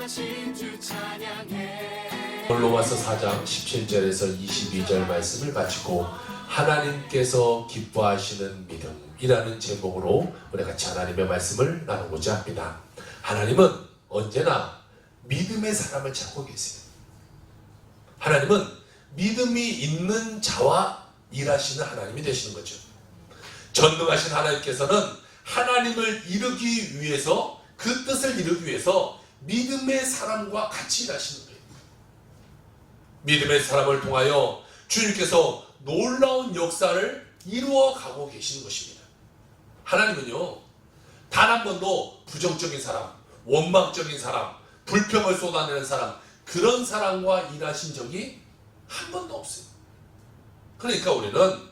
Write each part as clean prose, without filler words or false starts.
구원하신 주 찬양해. 로마서 4장 17절에서 22절 말씀을 가지고 하나님께서 기뻐하시는 믿음이라는 제목으로 우리 같이 하나님의 말씀을 나누고자 합니다. 하나님은 언제나 믿음의 사람을 찾고 계세요. 하나님은 믿음이 있는 자와 일하시는 하나님이 되시는 거죠. 전능하신 하나님께서는 하나님을 이루기 위해서, 그 뜻을 이루기 위해서 믿음의 사람과 같이 일하시는 거예요. 믿음의 사람을 통하여 주님께서 놀라운 역사를 이루어가고 계시는 것입니다. 하나님은요, 단 한 번도 부정적인 사람, 원망적인 사람, 불평을 쏟아내는 사람, 그런 사람과 일하신 적이 한 번도 없어요. 그러니까 우리는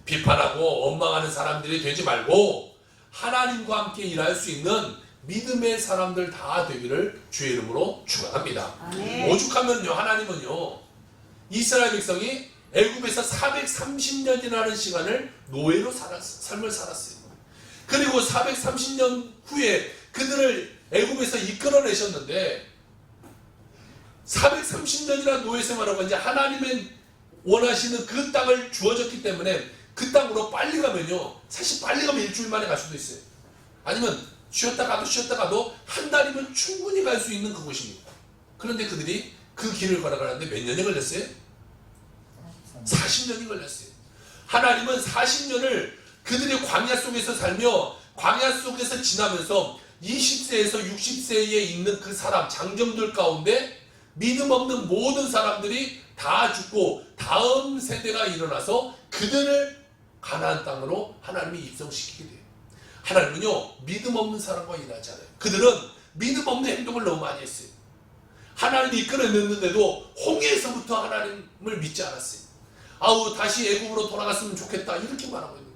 비판하고 원망하는 사람들이 되지 말고 하나님과 함께 일할 수 있는 믿음의 사람들 다 되기를 주의 이름으로 축원합니다. 오죽하면요, 하나님은요, 이스라엘 백성이 애굽에서 430년이라는 시간을 노예로 삶을 살았어요. 그리고 430년 후에 그들을 애굽에서 이끌어내셨는데 430년이나 노예 생활하고 이제 하나님의 원하시는 그 땅을 주어졌기 때문에 그 땅으로 빨리 가면요, 사실 빨리 가면 일주일 만에 갈 수도 있어요. 아니면 쉬었다 가도 한 달이면 충분히 갈 수 있는 그곳입니다. 그런데 그들이 그 길을 걸어가는데 몇 년이 걸렸어요? 40년이 걸렸어요. 하나님은 40년을 그들이 광야 속에서 살며 광야 속에서 지나면서 20세에서 60세에 있는 그 사람, 장정들 가운데 믿음 없는 모든 사람들이 다 죽고 다음 세대가 일어나서 그들을 가나안 땅으로 하나님이 입성시키게 돼요. 하나님은요, 믿음 없는 사람과 일하지 않아요. 그들은 믿음 없는 행동을 너무 많이 했어요. 하나님이 이끌어냈는데도 홍해에서부터 하나님을 믿지 않았어요. 아우, 다시 애굽으로 돌아갔으면 좋겠다, 이렇게 말하고 있는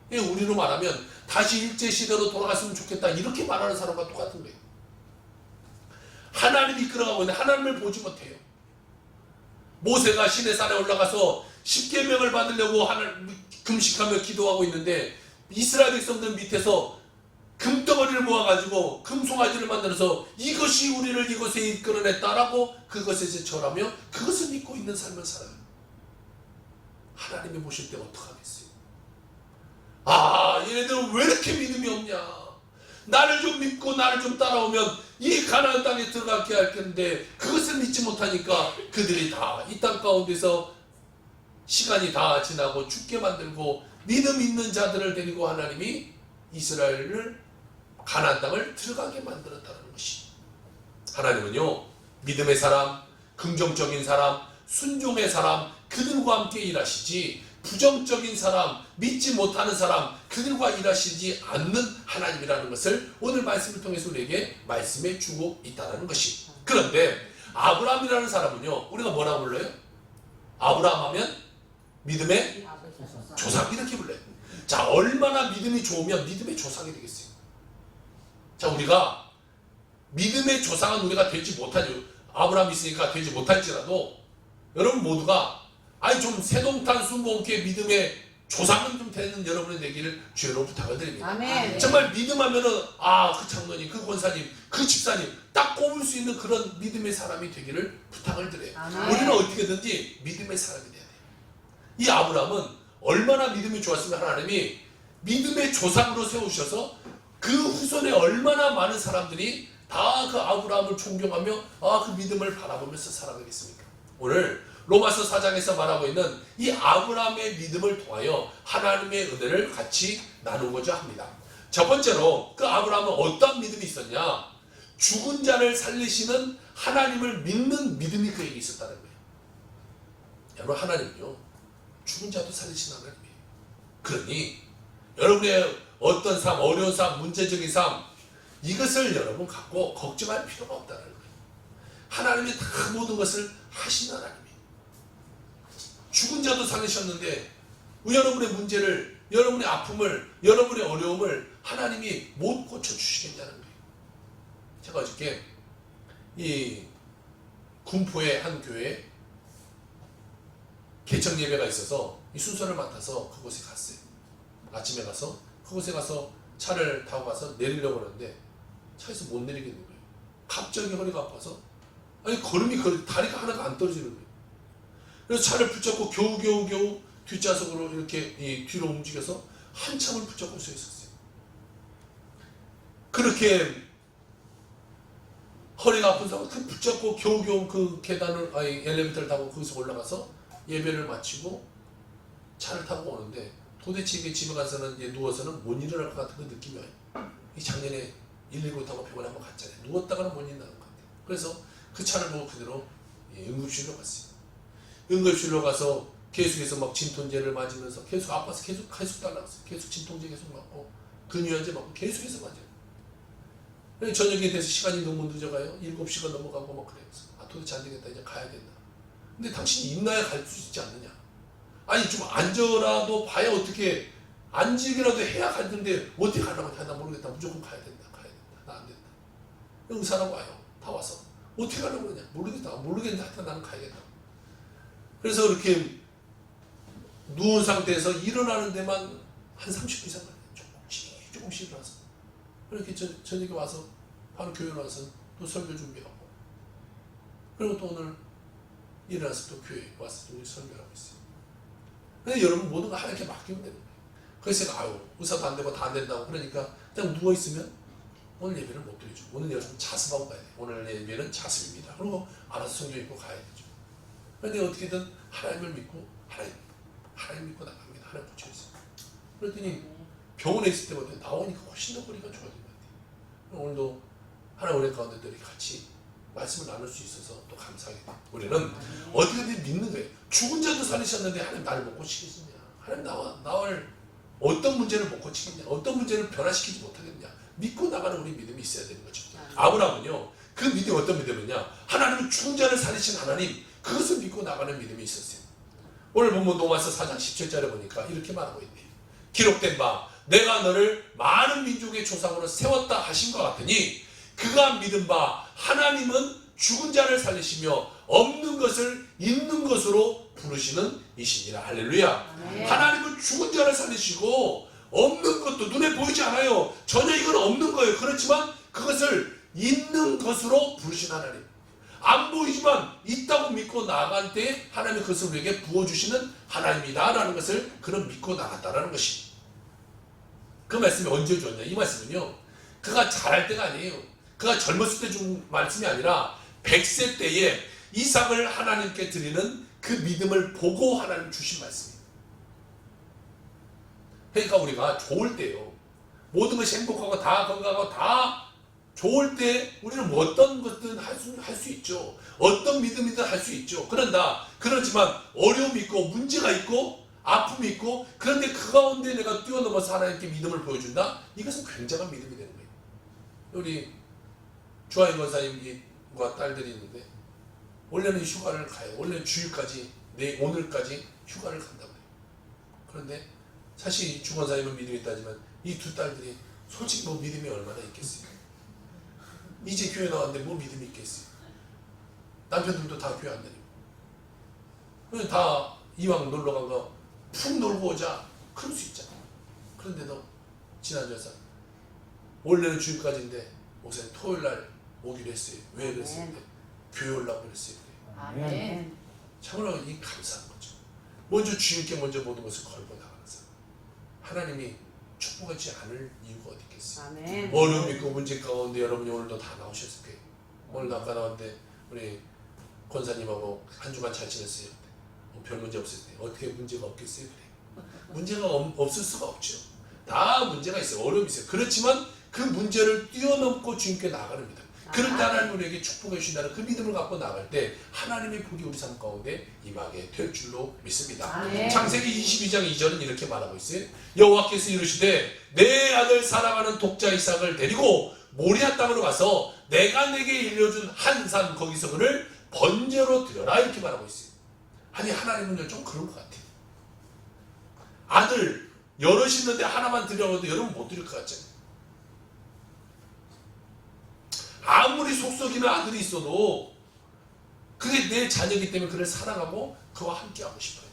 거예요. 우리로 말하면 다시 일제시대로 돌아갔으면 좋겠다, 이렇게 말하는 사람과 똑같은 거예요. 하나님이 이끌어가고 있는데 하나님을 보지 못해요. 모세가 시내산에 올라가서 십계명을 받으려고 금식하며 기도하고 있는데 이스라엘 백성들 밑에서 금덩어리를 모아가지고 금송아지를 만들어서 이것이 우리를 이곳에 이끌어냈다라고 그것에 절하며 그것을 믿고 있는 삶을 살아요. 하나님이 보실 때 어떡하겠어요? 아, 얘네들은 왜 이렇게 믿음이 없냐? 나를 좀 믿고 나를 좀 따라오면 이 가나안 땅에 들어가게 할 텐데 그것을 믿지 못하니까 그들이 다 이 땅 가운데서 시간이 다 지나고 죽게 만들고 믿음 있는 자들을 데리고 하나님이 이스라엘을 가나안 땅을 들어가게 만들었다는 것이, 하나님은요, 믿음의 사람, 긍정적인 사람, 순종의 사람, 그들과 함께 일하시지 부정적인 사람, 믿지 못하는 사람, 그들과 일하시지 않는 하나님이라는 것을 오늘 말씀을 통해서 우리에게 말씀해 주고 있다는 것이. 그런데 아브라함이라는 사람은요, 우리가 뭐라고 불러요? 아브라함 하면 믿음의 조상, 이렇게 불러요. 자, 얼마나 믿음이 좋으면 믿음의 조상이 되겠어요? 자, 우리가 믿음의 조상은 우리가 되지 못하죠. 아브라함이 있으니까 되지 못할지라도 여러분 모두가 아니 좀 새동탄 순복음교회 믿음의 조상은 좀 되는 여러분이 되기를 주여로 부탁을 드립니다. 아멘. 정말 믿음하면은 그 장로님, 그 권사님, 그 집사님 딱 꼽을 수 있는 그런 믿음의 사람이 되기를 부탁을 드려요. 아멘. 우리는 어떻게든지 믿음의 사람이 돼야 돼요. 이 아브라함은 얼마나 믿음이 좋았으면 하나님이 믿음의 조상으로 세우셔서 그 후손에 얼마나 많은 사람들이 다 그 아브라함을 존경하며 그 믿음을 바라보면서 살아가겠습니까? 오늘 로마서 4장에서 말하고 있는 이 아브라함의 믿음을 통하여 하나님의 은혜를 같이 나누고자 합니다. 첫 번째로 그 아브라함은 어떤 믿음이 있었냐? 죽은 자를 살리시는 하나님을 믿는 믿음이 그에게 있었다는 거예요. 여러분, 하나님은요, 죽은 자도 살리시는 하나님이에요. 그러니 여러분의 어떤 삶, 어려운 삶, 문제적인 삶, 이것을 여러분 갖고 걱정할 필요가 없다는 거예요. 하나님이 다 모든 것을 하시는 하나님이에요. 죽은 자도 살리셨는데 여러분의 문제를, 여러분의 아픔을, 여러분의 어려움을 하나님이 못 고쳐주시겠냐는 거예요. 제가 어저께 이 군포의 한 교회에 개척 예배가 있어서 이 순서를 맡아서 그곳에 갔어요. 아침에 가서 그곳에 가서 차를 타고 가서 내리려고 하는데 차에서 못 내리겠는 거예요. 갑자기 허리가 아파서 아니 다리가 하나가 안 떨어지는 거예요. 그래서 차를 붙잡고 겨우 뒷좌석으로 이렇게 뒤로 움직여서 한참을 붙잡고 서 있었어요. 그렇게 허리가 아픈 상황 그 붙잡고 겨우 그 계단을 엘리베이터를 타고 거기서 올라가서 예배를 마치고 차를 타고 오는데 도대체 이게 집에 가서는 이제 누워서는 못 일어날 것 같은 그 느낌이 와요. 이 작년에 119 타고 병원에 한번 갔잖아요. 누웠다가는 못 일어나는 것 같아요. 그래서 그 차를 보고 그대로 응급실로 갔어요. 응급실로 가서 계속해서 막 진통제를 맞으면서 계속 아파서 계속 달라갔어요. 계속 진통제 계속 맞고 근유연제 맞고 계속해서 맞아요. 저녁에 돼서 시간이 너무 늦어가요. 7시가 넘어가고 막 그래요. 도대체 안 되겠다. 이제 가야 된다. 근데 당신이 있나야 갈 수 있지 않느냐. 아니 좀 앉아라도 봐야 어떻게 앉으기라도 해야 갈 텐데 어떻게 가려고 하냐. 나 모르겠다. 무조건 가야 된다. 나 안 된다. 의사라고 와요. 다 와서 어떻게 가려고 그러냐. 모르겠는데 하여튼 나는 가야겠다. 그래서 이렇게 누운 상태에서 일어나는 데만 한 30분 이상 걸려요. 조금씩 일어나서 이렇게 저녁에 와서 바로 교회 와서 또 설교 준비하고 그리고 또 오늘 일어나서 또 교회 와서 또 설교하고 있어요. 근데 여러분 모든 거 하나님께 맡기면 되는 거예요. 그래서 제가 의사도 안 되고 다 안 된다고 그러니까 그냥 누워있으면 오늘 예배를 못 드리죠. 오늘 여러분 자습하고 가야 돼요. 오늘 예배는 자습입니다. 그리고 알아서 성경 읽고 가야 되죠. 그런데 어떻게든 하나님을 믿고 하나님 믿고 나갑니다. 하나님 붙여있어요. 그랬더니 병원에 있을 때보다 나오니까 훨씬 더 허리가 좋아진 것 같아요. 오늘도 하나님 은혜 가운데 이렇게 같이 말씀을 나눌 수 있어서 또 감사하게 돼요. 우리는 어떻게든 믿는 거예요. 죽은 자도 살리셨는데 하나님 나를 못 고치겠느냐. 하나님 나를 어떤 문제를 못 고치겠냐. 어떤 문제를 변화시키지 못하겠냐. 믿고 나가는 우리 믿음이 있어야 되는 거죠. 아브라함은요. 그 믿음이 어떤 믿음이냐. 하나님은 죽은 자를 살리신 하나님 그것을 믿고 나가는 믿음이 있었어요. 오늘 보면 로마서 4장 17절에 보니까 이렇게 말하고 있네요. 기록된 바 내가 너를 많은 민족의 조상으로 세웠다 하신 것 같으니 그가 믿은 바 하나님은 죽은 자를 살리시며 없는 것을 있는 것으로 부르시는 이시니라. 할렐루야. 네. 하나님은 죽은 자를 살리시고 없는 것도 눈에 보이지 않아요. 전혀 이건 없는 거예요. 그렇지만 그것을 있는 것으로 부르신 하나님. 안 보이지만 있다고 믿고 나아갈 때 하나님이 그것을 우리에게 부어주시는 하나님이다 라는 것을 그는 믿고 나갔다라는 것입니다. 그 말씀이 언제 주었냐. 이 말씀은요. 그가 잘할 때가 아니에요. 그가 젊었을 때 준 말씀이 아니라 100세 때에 이삭을 하나님께 드리는 그 믿음을 보고 하나님 주신 말씀이에요. 그러니까 우리가 좋을 때요. 모든 것이 행복하고 다 건강하고 다 좋을 때 우리는 뭐 어떤 것든 할 수 있죠. 어떤 믿음이든 할 수 있죠. 그렇지만 어려움이 있고 문제가 있고 아픔이 있고 그런데 그 가운데 내가 뛰어넘어서 하나님께 믿음을 보여준다? 이것은 굉장한 믿음이 되는 거예요. 우리 주하인 권사님과 딸들이 있는데 원래는 휴가를 가요. 원래는 주일까지 오늘까지 휴가를 간다고 해요. 그런데 사실 주 권사님은 믿음이 있다지만 이 두 딸들이 솔직히 뭐 믿음이 얼마나 있겠어요. 이제 교회 나왔는데 뭐 믿음이 있겠어요. 남편들도 다 교회 안 다니고 다 이왕 놀러 간 거 푹 놀고 오자 그럴 수 있잖아. 그런데도 지난주에 원래는 주일까지인데 목사님 토요일날 오기로 했어요. 왜 그랬어요? 교회 오려고 그랬어요. 아멘. 참으로 이 감사한 거죠. 먼저 주님께 모든 것을 걸고 나가는 사람. 하나님이 축복하지 않을 이유가 어디 있겠어요. 아멘. 어려움 있고 문제 가운데 여러분이 오늘도 다 나오셨을 거예요. 오늘도 아까 나왔는데 우리 권사님하고 한 주간 잘 지냈어요. 별 문제 없을 때 어떻게 문제가 없겠어요? 그래. 문제가 없을 수가 없죠. 다 문제가 있어요. 어려움이 있어요. 그렇지만 그 문제를 뛰어넘고 주님께 나가는 믿음. 그럴 때 하나님 우리에게 축복해 주신다는 그 믿음을 갖고 나갈 때 하나님의 복이 우리 삶 가운데 임하게 될 줄로 믿습니다. 아멘. 창세기 22장 2절은 이렇게 말하고 있어요. 여호와께서 이르시되 내 아들 사랑하는 독자 이삭을 데리고 모리아 땅으로 가서 내가 내게 일려준 한 산 거기서 그를 번제로 드려라 이렇게 말하고 있어요. 아니 하나님은 좀 그런 것 같아요. 아들 여럿 있는데 하나만 드려도 여러분 못 드릴 것 같잖아요. 아무리 속썩이는 아들이 있어도 그게 내 자녀이기 때문에 그를 사랑하고 그와 함께하고 싶어요.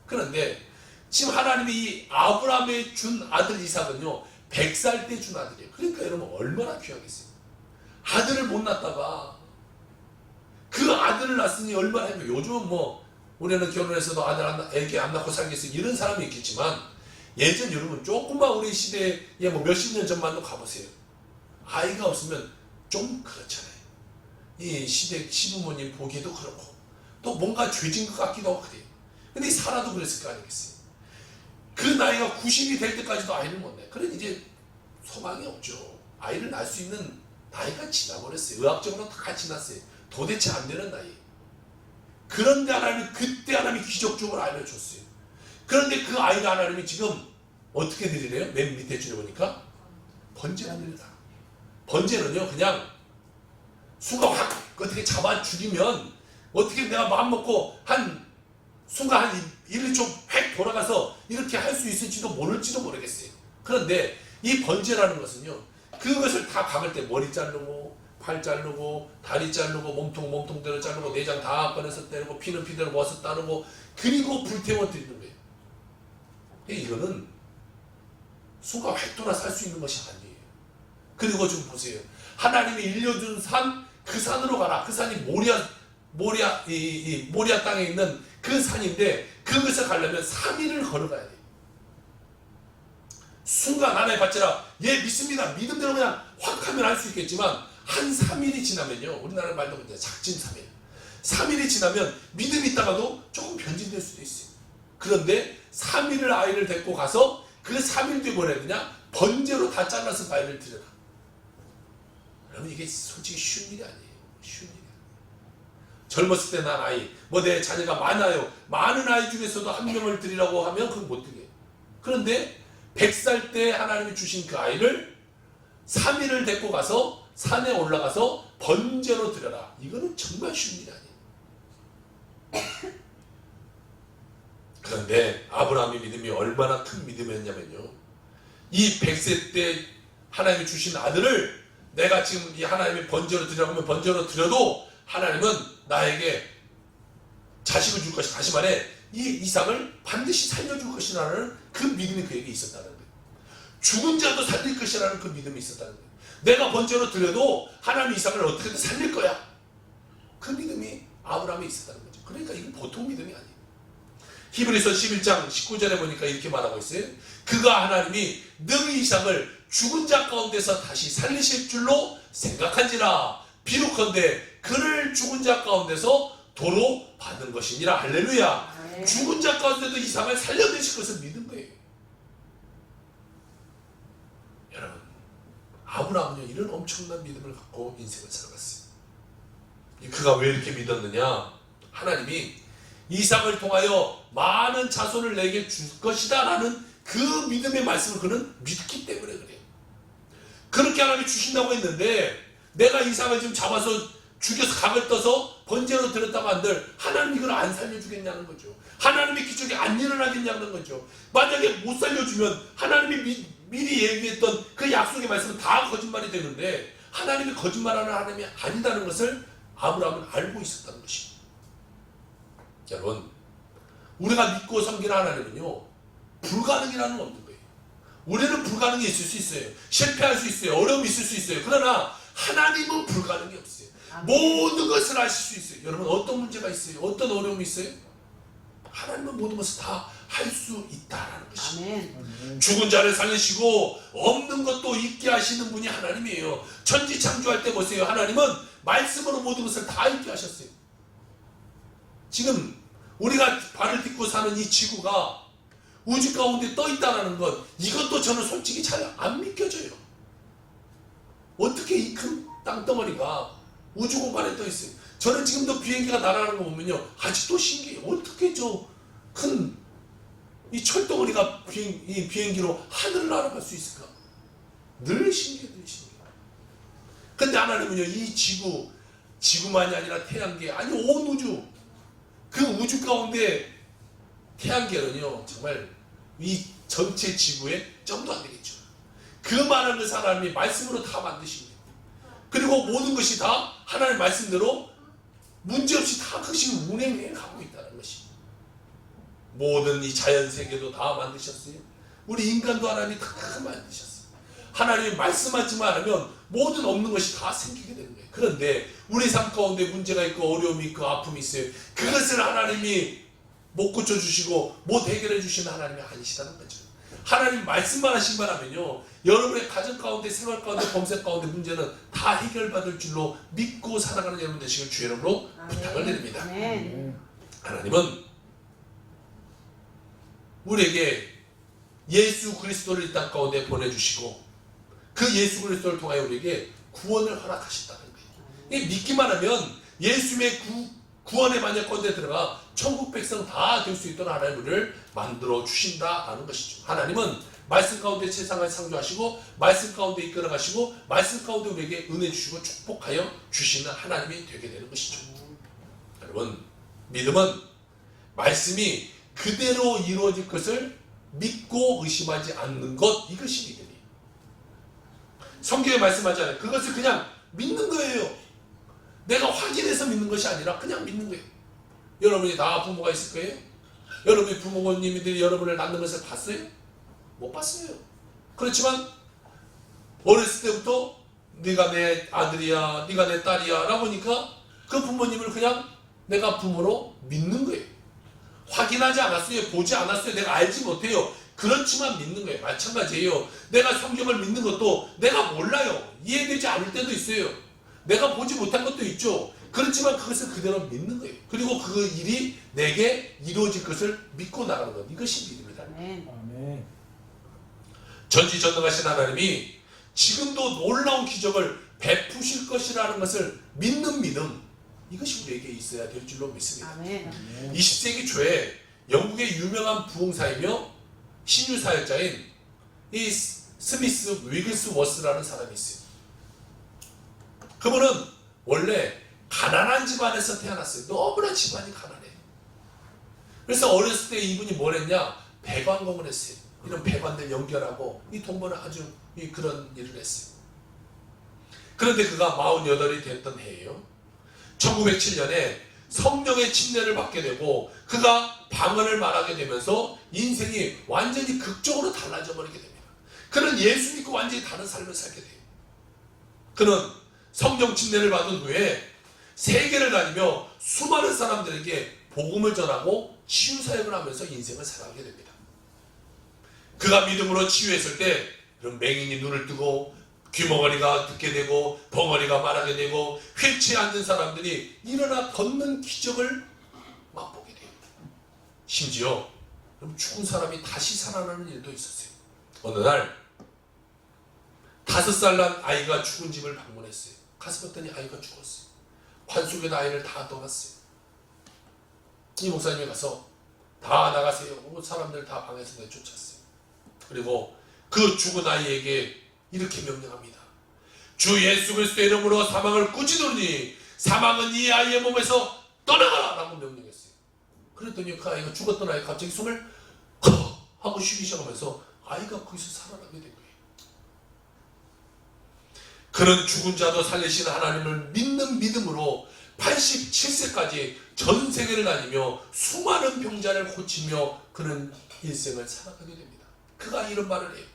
그런데 지금 하나님이 이 아브라함에 준 아들 이삭은요 100살 때 준 아들이에요. 그러니까 여러분 얼마나 귀하겠어요. 아들을 못 낳다가 그 아들을 낳았으니 얼마나 행복해. 요즘은 뭐 우리는 결혼해서도 애기 안 낳고 살겠어 이런 사람이 있겠지만, 예전 여러분 조금만 우리 시대에 뭐 몇십 년 전만도 가보세요. 아이가 없으면 좀 그렇잖아요. 이 시대 시부모님 보기에도 그렇고 또 뭔가 죄진 것 같기도 하고 그래요. 근데 살아도 그랬을 거 아니겠어요. 그 나이가 90이 될 때까지도 아이를 못 낳아요. 그러니 이제 소망이 없죠. 아이를 낳을 수 있는 나이가 지나버렸어요. 의학적으로 다 지났어요. 도대체 안 되는 나이. 그런데 하나님이 그때 하나님이 기적적으로 알려줬어요. 그런데 그 아이가 하나님이 지금 어떻게 드리래요? 맨 밑에 줄에 보니까 번제가 드리라. 번제는요 그냥 순간 확 어떻게 잡아 죽이면 어떻게 내가 마음 먹고 한 순간 한 1, 2초 획 돌아가서 이렇게 할 수 있을지도 모를지도 모르겠어요. 그런데 이 번제라는 것은요, 그것을 다 박을 때 머리 자르고 팔 자르고 다리 자르고 몸통대로 자르고 내장 다 꺼내서 때리고 피는 피대로 모아서 따르고 그리고 불태워 드리는 거예요. 이거는 순간 획 돌아서 할 수 있는 것이 아니에요. 그리고 좀 보세요. 하나님이 일려준 산, 그 산으로 가라. 그 산이 모리아 땅에 있는 그 산인데, 그것을 가려면 3일을 걸어가야 돼요. 순간 하나님 받지라, 예 믿습니다. 믿음대로 그냥 확 하면 할 수 있겠지만 한 3일이 지나면요, 우리나라 말도 그냥 작진 3일. 3일이 지나면 믿음이 있다가도 조금 변질될 수도 있어요. 그런데 3일을 아이를 데리고 가서 그 3일 뒤에 뭘 해야 되냐? 번제로 다 잘라서 아이를 드려라. 여러분 이게 솔직히 쉬운 일이 아니에요. 쉬운 일이 아니에요. 젊었을 때 난 아이, 뭐 내 자녀가 많아요. 많은 아이 중에서도 한 명을 드리라고 하면 그건 못 드려요. 그런데 100살 때 하나님이 주신 그 아이를 3일을 데리고 가서 산에 올라가서 번제로 드려라. 이거는 정말 쉬운 일이 아니에요. 그런데 아브라함의 믿음이 얼마나 큰 믿음이었냐면요, 이 100세 때 하나님이 주신 아들을 내가 지금 이 하나님이 번제로 드리라고 하면 번제로 드려도 하나님은 나에게 자식을 줄 것이다. 다시 말해 이 이삭을 반드시 살려줄 것이라는 그 믿음이 그에게 있었다는 거예요. 죽은 자도 살릴 것이라는 그 믿음이 있었다는 거예요. 내가 번제로 드려도 하나님이 이삭을 어떻게든 살릴 거야. 그 믿음이 아브라함에 있었다는 거죠. 그러니까 이건 보통 믿음이 아니에요. 히브리서 11장 19절에 보니까 이렇게 말하고 있어요. 그가 하나님이 능히 이삭을 죽은 자 가운데서 다시 살리실 줄로 생각한지라. 비록컨대 그를 죽은 자 가운데서 도로 받은 것이니라. 할렐루야. 네. 죽은 자 가운데도 이삭을 살려내실 것을 믿은 거예요. 여러분, 아브라함은요 이런 엄청난 믿음을 갖고 인생을 살아갔어요. 그가 왜 이렇게 믿었느냐? 하나님이 이삭을 통하여 많은 자손을 내게 줄 것이다 라는 그 믿음의 말씀을 그는 믿기 때문에 그래요. 그렇게 하나님이 주신다고 했는데 내가 이삭을 지금 잡아서 죽여서 각을 떠서 번제로 드렸다고 한들 하나님이 그걸 안 살려주겠냐는 거죠. 하나님의 기적이 안 일어나겠냐는 거죠. 만약에 못 살려주면 하나님이 미리 얘기했던 그 약속의 말씀은 다 거짓말이 되는데 하나님이 거짓말하는 하나님이 아니다는 것을 아브라함은 알고 있었다는 것입니다. 여러분, 우리가 믿고 섬기는 하나님은요 불가능이라는 건 없는 거예요. 우리는 불가능이 있을 수 있어요. 실패할 수 있어요. 어려움이 있을 수 있어요. 그러나 하나님은 불가능이 없어요. 모든 것을 아실 수 있어요. 여러분 어떤 문제가 있어요? 어떤 어려움이 있어요? 하나님은 모든 것을 다 할 수 있다라는 것입니다. 아멘. 죽은 자를 살리시고 없는 것도 있게 하시는 분이 하나님이에요. 천지 창조할 때 보세요. 하나님은 말씀으로 모든 것을 다 있게 하셨어요. 지금 우리가 발을 딛고 사는 이 지구가 우주 가운데 떠 있다는 것, 이것도 저는 솔직히 잘 안 믿겨져요. 어떻게 이 큰 땅덩어리가 우주 공간에 떠 있어요. 저는 지금도 비행기가 날아가는 거 보면요 아직도 신기해요. 어떻게 저 큰 이 철덩어리가 이 비행기로 하늘을 날아갈 수 있을까? 늘 신기해요. 늘 신기해요. 근데 하나님은요 이 지구만이 아니라 태양계, 아니 온 우주, 그 우주 가운데 태양계는요 정말 이 전체 지구의 점도 안 되겠죠. 그 많은 것을 하나님이 말씀으로 다 만드신 거예요. 그리고 모든 것이 다 하나님의 말씀대로 문제없이 다 그것이 운행해 가고 있다는 것입니다. 모든 이 자연세계도 다 만드셨어요. 우리 인간도 하나님이 다 만드셨어요. 하나님이 말씀하지만 않으면 모든 없는 것이 다 생기게 되는 거예요. 그런데 우리 삶 가운데 문제가 있고 어려움이 있고 아픔이 있어요. 그것을 하나님이 못 고쳐주시고 못 해결해 주시는 하나님이 아니시다는 거죠. 하나님 말씀만 하시기만 하면요, 여러분의 가정 가운데, 생활 가운데, 범생 가운데 문제는 다 해결받을 줄로 믿고 살아가는 여러분 되시길 주의 이름으로 부탁을 드립니다. 하나님은 우리에게 예수 그리스도를 이 땅 가운데 보내주시고 그 예수 그리스도를 통하여 우리에게 구원을 허락하셨다는 거예요. 믿기만 하면 예수의 구원의 만약 가운데 들어가 천국 백성 다 될 수 있도록 하나님 우리를 만들어 주신다라는 것이죠. 하나님은 말씀 가운데 세상을 창조하시고 말씀 가운데 이끌어 가시고 말씀 가운데 우리에게 은혜 주시고 축복하여 주시는 하나님이 되게 되는 것이죠. 여러분, 믿음은 말씀이 그대로 이루어질 것을 믿고 의심하지 않는 것, 이것이 믿음이에요. 성경에 말씀하잖아요. 그것을 그냥 믿는 거예요. 내가 확인해서 믿는 것이 아니라 그냥 믿는 거예요. 여러분이 다 부모가 있을 거예요? 여러분의 부모님들이 여러분을 낳는 것을 봤어요? 못 봤어요. 그렇지만 어렸을 때부터 네가 내 아들이야, 네가 내 딸이야 라고 하니까 그 부모님을 그냥 내가 부모로 믿는 거예요. 확인하지 않았어요. 보지 않았어요. 내가 알지 못해요. 그렇지만 믿는 거예요. 마찬가지예요. 내가 성경을 믿는 것도 내가 몰라요. 이해되지 않을 때도 있어요. 내가 보지 못한 것도 있죠. 그렇지만 그것을 그대로 믿는 거예요. 그리고 그 일이 내게 이루어질 것을 믿고 나가는 것. 이것이 믿음이다. 아멘. 전지전능하신 하나님이 지금도 놀라운 기적을 베푸실 것이라는 것을 믿는 믿음. 이것이 우리에게 있어야 될 줄로 믿습니다. 아멘. 20세기 초에 영국의 유명한 부흥사이며 신유사역자인 이 스미스 위글스 워스라는 사람이 있어요. 그분은 원래 가난한 집안에서 태어났어요. 너무나 집안이 가난해요. 그래서 어렸을 때 이분이 뭘 했냐? 배관공을 했어요. 이런 배관들 연결하고 이 돈 버는 아주 그런 일을 했어요. 그런데 그가 48이 됐던 해예요. 1907년에 성령의 침례를 받게 되고 그가 방언을 말하게 되면서 인생이 완전히 극적으로 달라져 버리게 됩니다. 그는 예수 믿고 완전히 다른 삶을 살게 돼요. 그는 성령 침례를 받은 후에 세계를 다니며 수많은 사람들에게 복음을 전하고 치유사역을 하면서 인생을 살아가게 됩니다. 그가 믿음으로 치유했을 때 그런 맹인이 눈을 뜨고 귀머거리가 듣게 되고 벙어리가 말하게 되고 휠체어에 앉은 사람들이 일어나 걷는 기적을 맛보게 돼요. 심지어 죽은 사람이 다시 살아나는 일도 있었어요. 어느 날 5살 난 아이가 죽은 집을 방문했어요. 가서 봤더니 아이가 죽었어요. 관 속에다 아이를 다 넣어놨어요. 이 목사님이 가서 다 나가세요. 사람들 다 방에서 내쫓았어요. 그리고 그 죽은 아이에게 이렇게 명령합니다. 주 예수 그리스도의 이름으로 사망을 꾸짖으니 사망은 이 아이의 몸에서 떠나가라 라고 명령했어요. 그랬더니 그 아이가 죽었던 아이가 갑자기 숨을 하고 쉬기 시작하면서 아이가 거기서 살아나게 된 거예요. 그런 죽은 자도 살리시는 하나님을 믿는 믿음으로 87세까지 전 세계를 다니며 수많은 병자를 고치며 그는 일생을 살아가게 됩니다. 그가 이런 말을 해요.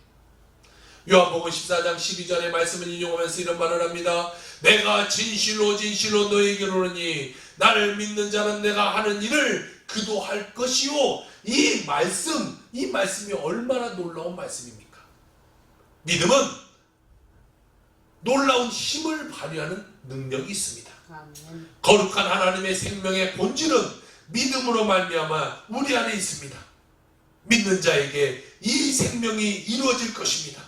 요한복음 14장 12절의 말씀을 인용하면서 이런 말을 합니다. 내가 진실로 진실로 너에게로 오르니 나를 믿는 자는 내가 하는 일을 그도 할 것이요. 이 말씀이 얼마나 놀라운 말씀입니까? 믿음은 놀라운 힘을 발휘하는 능력이 있습니다. 아멘. 거룩한 하나님의 생명의 본질은 믿음으로 말미암아 우리 안에 있습니다. 믿는 자에게 이 생명이 이루어질 것입니다.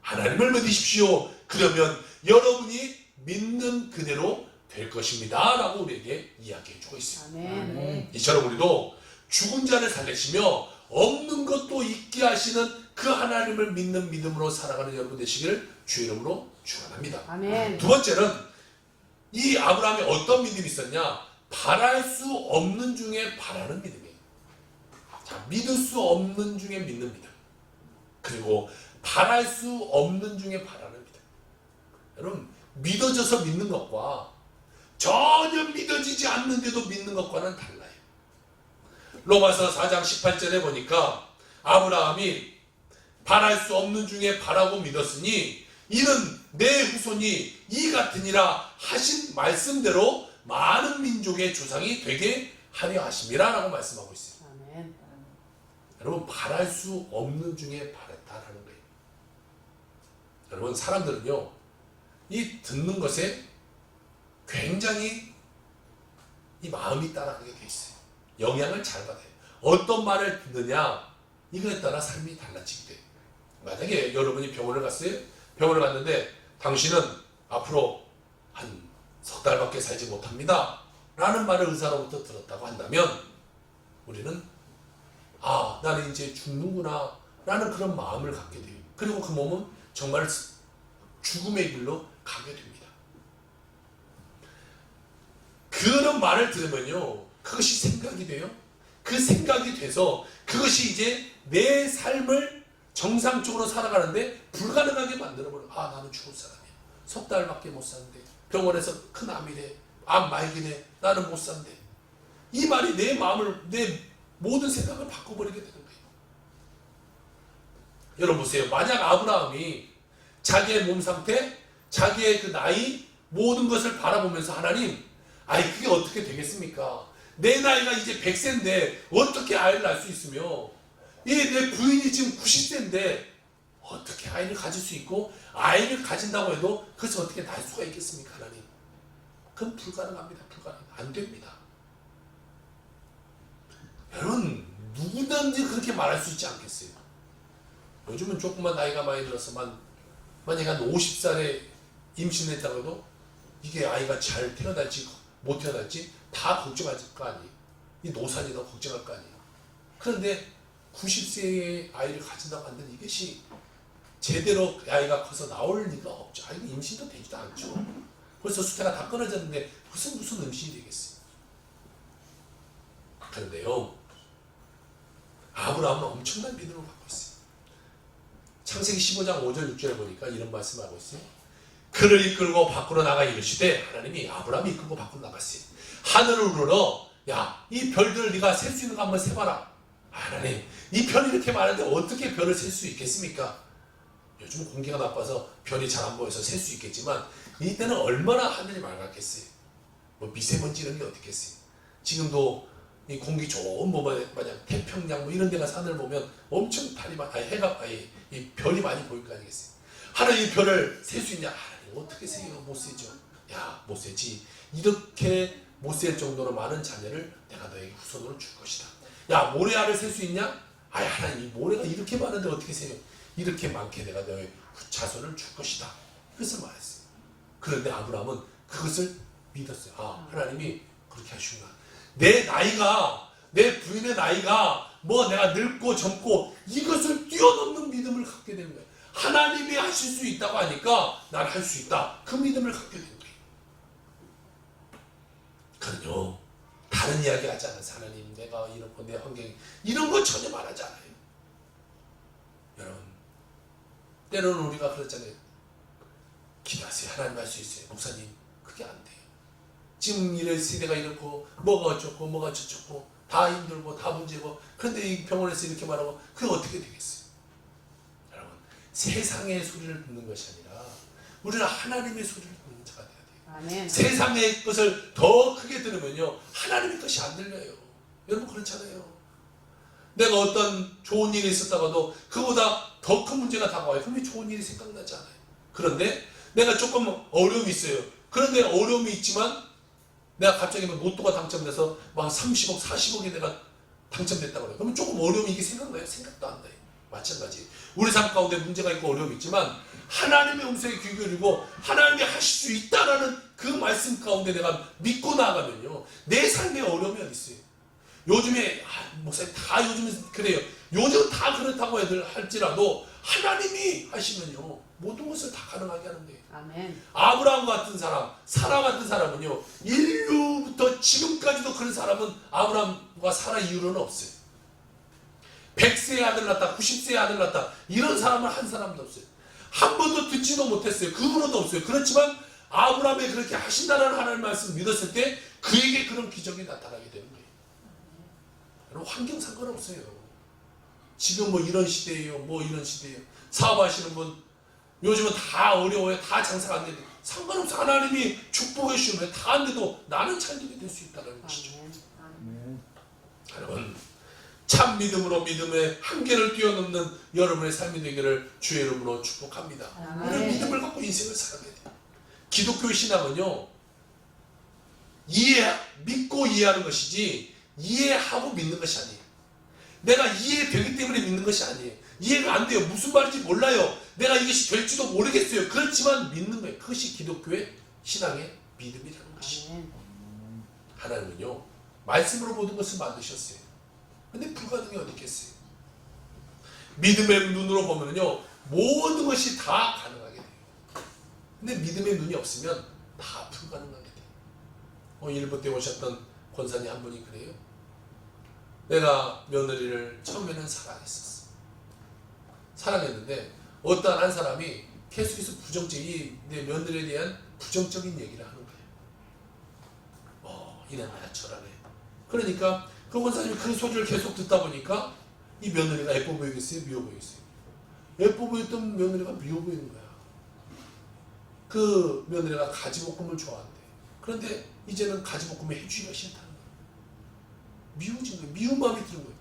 하나님을 믿으십시오. 그러면 여러분이 믿는 그대로 될 것입니다. 라고 우리에게 이야기해 주고 있습니다. 아멘. 이처럼 우리도 죽은 자를 살리시며 없는 것도 있게 하시는 그 하나님을 믿는 믿음으로 살아가는 여러분 되시기를 주의 이름으로 축원합니다. 아멘. 두 번째는 이 아브라함이 어떤 믿음이 있었냐? 바랄 수 없는 중에 바라는 믿음이에요. 자, 믿을 수 없는 중에 믿는 믿음. 그리고 바랄 수 없는 중에 바라는 믿음. 여러분, 믿어져서 믿는 것과 전혀 믿어지지 않는데도 믿는 것과는 달라요. 로마서 4장 18절에 보니까 아브라함이 바랄 수 없는 중에 바라고 믿었으니 이는 내 후손이 이 같으니라 하신 말씀대로 많은 민족의 조상이 되게 하려 하심이라 라고 말씀하고 있어요. 아멘. 여러분, 바랄 수 없는 중에 바랬다라는 거예요. 여러분, 사람들은요, 이 듣는 것에 굉장히 이 마음이 따라가게 돼 있어요. 영향을 잘 받아요. 어떤 말을 듣느냐, 이거에 따라 삶이 달라지게 돼요. 만약에 여러분이 병원을 갔어요. 병원을 갔는데 당신은 앞으로 한 석 달밖에 살지 못합니다 라는 말을 의사로부터 들었다고 한다면 우리는 나는 이제 죽는구나 라는 그런 마음을 갖게 돼요. 그리고 그 몸은 정말 죽음의 길로 가게 됩니다. 그런 말을 들으면요, 그것이 생각이 돼요. 그 생각이 돼서 그것이 이제 내 삶을 정상적으로 살아가는데 불가능하게 만들어버려. 나는 죽을 사람이야. 석 달밖에 못 사는데, 병원에서 큰 암이래, 암 말기네, 나는 못 산대. 이 말이 내 마음을, 내 모든 생각을 바꿔버리게 되는 거예요. 여러분 보세요. 만약 아브라함이 자기의 몸 상태, 자기의 그 나이, 모든 것을 바라보면서 하나님, 그게 어떻게 되겠습니까? 내 나이가 이제 100세인데 어떻게 아이를 낳을 수 있으며, 내 부인이 지금 90세인데 어떻게 아이를 가질 수 있고, 아이를 가진다고 해도 그것을 어떻게 낳을 수가 있겠습니까, 하나님? 그건 불가능합니다. 안 됩니다. 여러분, 누구든지 그렇게 말할 수 있지 않겠어요? 요즘은 조금만 나이가 많이 들어서 만약에 한 50살에 임신했다고 해도 이게 아이가 잘 태어날지 못 태어날지 다 걱정할 거 아니에요. 이 노산이 더 걱정할 거 아니에요. 그런데 90세의 아이를 가진다고 한다는 이것이 제대로 아이가 커서 나올 리가 없죠. 아이가 임신도 되지도 않죠. 벌써 수태가 다 끊어졌는데 무슨 임신이 되겠어요. 그런데요, 아브라함은 엄청난 믿음을 갖고 있어요. 창세기 15장 5절 6절에 보니까 이런 말씀을 하고 있어요. 그를 이끌고 밖으로 나가 이르시되, 하나님이 아브라함이 이끌고 밖으로 나갔어요. 하늘을 우러러, 이 별들을 네가 셀 수 있는 거 한번 세봐라. 하나님, 이 별이 이렇게 많은데 어떻게 별을 셀 수 있겠습니까? 요즘 공기가 나빠서 별이 잘 안 보여서 셀 수 있겠지만 이때는 얼마나 하늘이 맑았겠어요. 미세먼지 이런 게 어떻겠어요. 지금도 이 공기 좋은 만약 태평양 이런 데 가서 하늘 보면 엄청 달이 이 별이 많이 보일 거 아니겠어요. 하나님, 이 별을 셀 수 있냐? 하나님, 어떻게 세요? 못 세죠. 못 세지. 이렇게 못 셀 정도로 많은 자녀를 내가 너에게 후손으로 줄 것이다. 모래알을 셀 수 있냐? 하나님, 이 모래가 이렇게 많은데 어떻게 세요? 이렇게 많게 내가 너의 자손을 줄 것이다. 그것을 말했어요. 그런데 아브라함은 그것을 믿었어요. 하나님이 그렇게 하시구나. 내 나이가, 내 부인의 나이가 내가 늙고 젊고 이것을 뛰어넘는 믿음을 갖게 되는 거예요. 하나님이 하실 수 있다고 하니까 난 할 수 있다. 그 믿음을 갖게 되는 거예요. 그런요, 다른 이야기 하지 않아요. 하나님, 내가 이렇고 내 환경이 이런 거 전혀 말하지 않아요. 여러분, 때로는 우리가 그랬잖아요. 기도하세요. 하나님 할 수 있어요. 목사님, 그게 안 돼요. 지금 이런 시대가 이렇고 뭐가 어쩌고 뭐가 저쩌고 다 힘들고 다 문제고, 그런데 이 병원에서 이렇게 말하고 그게 어떻게 되겠어요? 여러분, 세상의 소리를 듣는 것이 아니라 우리는 하나님의 소리를 듣는 자가 돼야 돼요. 아멘. 세상의 것을 더 크게 들으면요, 하나님의 것이 안 들려요. 여러분, 그렇잖아요. 내가 어떤 좋은 일이 있었다가도 그보다 더 큰 문제가 다가와요. 그럼 좋은 일이 생각나지 않아요. 그런데 내가 조금 어려움이 있어요. 그런데 어려움이 있지만 내가 갑자기 로또가 당첨돼서 막 30억, 40억이 내가 당첨됐다고 해요. 그러면 조금 어려움이 이게 생각나요? 생각도 안 나요. 마찬가지. 우리 삶 가운데 문제가 있고 어려움이 있지만 하나님의 음성에 귀 기울이고 하나님이 하실 수 있다라는 그 말씀 가운데 내가 믿고 나가면요, 내 삶에 어려움이 어디 있어요? 요즘에 목사님 다 요즘은 그래요. 요즘 다 그렇다고 할지라도 하나님이 하시면요, 모든 것을 다 가능하게 하는 거예요. 아멘. 아브라함 같은 사람, 사라 같은 사람은요, 인류부터 지금까지도 그런 사람은 아브라함과 사라 이후로는 없어요. 100세의 아들 낳다, 90세의 아들 낳다, 이런 사람은 한 사람도 없어요. 한 번도 듣지도 못했어요. 그 후로도 없어요. 그렇지만 아브라함이 그렇게 하신다는 하나님의 말씀을 믿었을 때 그에게 그런 기적이 나타나게 되는 거예요. 여러분, 환경 상관없어요. 지금 이런 시대예요. 이런 시대예요. 사업하시는 분, 요즘은 다 어려워요. 다 장사가 안 되는데 상관없어. 하나님이 축복해 주시면 다 안 돼도 나는 잘 되게 될 수 있다는 것이죠. 여러분, 참 믿음으로 믿음의 한계를 뛰어넘는 여러분의 삶이 되기를 주의 이름으로 축복합니다. 우리는 믿음을 갖고 인생을 살아가야 돼요. 기독교 신앙은요, 믿고 이해하는 것이지 이해하고 믿는 것이 아니에요. 내가 이해되기 때문에 믿는 것이 아니에요. 이해가 안 돼요. 무슨 말인지 몰라요. 내가 이것이 될지도 모르겠어요. 그렇지만 믿는 거예요. 그것이 기독교의 신앙의 믿음이라는 것이에요. 하나님은요, 말씀으로 모든 것을 만드셨어요. 근데 불가능이 어디 있겠어요. 믿음의 눈으로 보면요, 모든 것이 다 가능하게 돼요. 근데 믿음의 눈이 없으면 다 불가능하게 돼요. 일본 때 오셨던 권사님 한 분이 그래요. 내가 며느리를 처음에는 사랑했었어. 사랑했는데 어떤 한 사람이 계속해서 내 며느리에 대한 부정적인 얘기를 하는 거예요. 이래나 저래나. 그러니까 그 권사님이 그 소리를 계속 듣다 보니까 이 며느리가 예뻐 보이겠어요? 미워 보이겠어요? 예뻐 보였던 며느리가 미워 보이는 거야. 그 며느리가 가지볶음을 좋아한대. 그런데 이제는 가지볶음을 해주기가 싫다는 거야. 미워진 거야. 미운 마음이 드는 거야.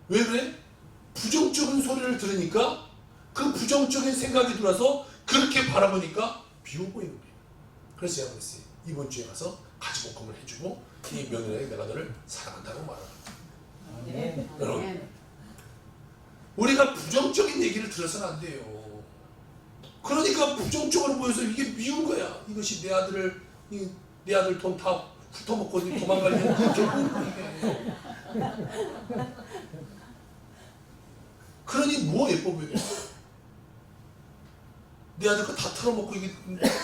왜 그래? 부정적인 소리를 들으니까 그 부정적인 생각이 들어서 그렇게 바라보니까 미워 보이는 거예요. 그래서 제가 그랬어요. 이번 주에 가서 가지볶음을 해주고 이 며느리에게 내가 너를 사랑한다고 말하라. 여러분, 우리가 부정적인 얘기를 들어서는 안 돼요. 그러니까 부정적으로 보여서 이게 미운 거야. 이것이 내 아들 돈 다 훑어먹고 도망가려고 그렇게 보는 거예요. 그러니 뭐 예뻐 보이겠어? 내 아들 거 다 털어먹고 이게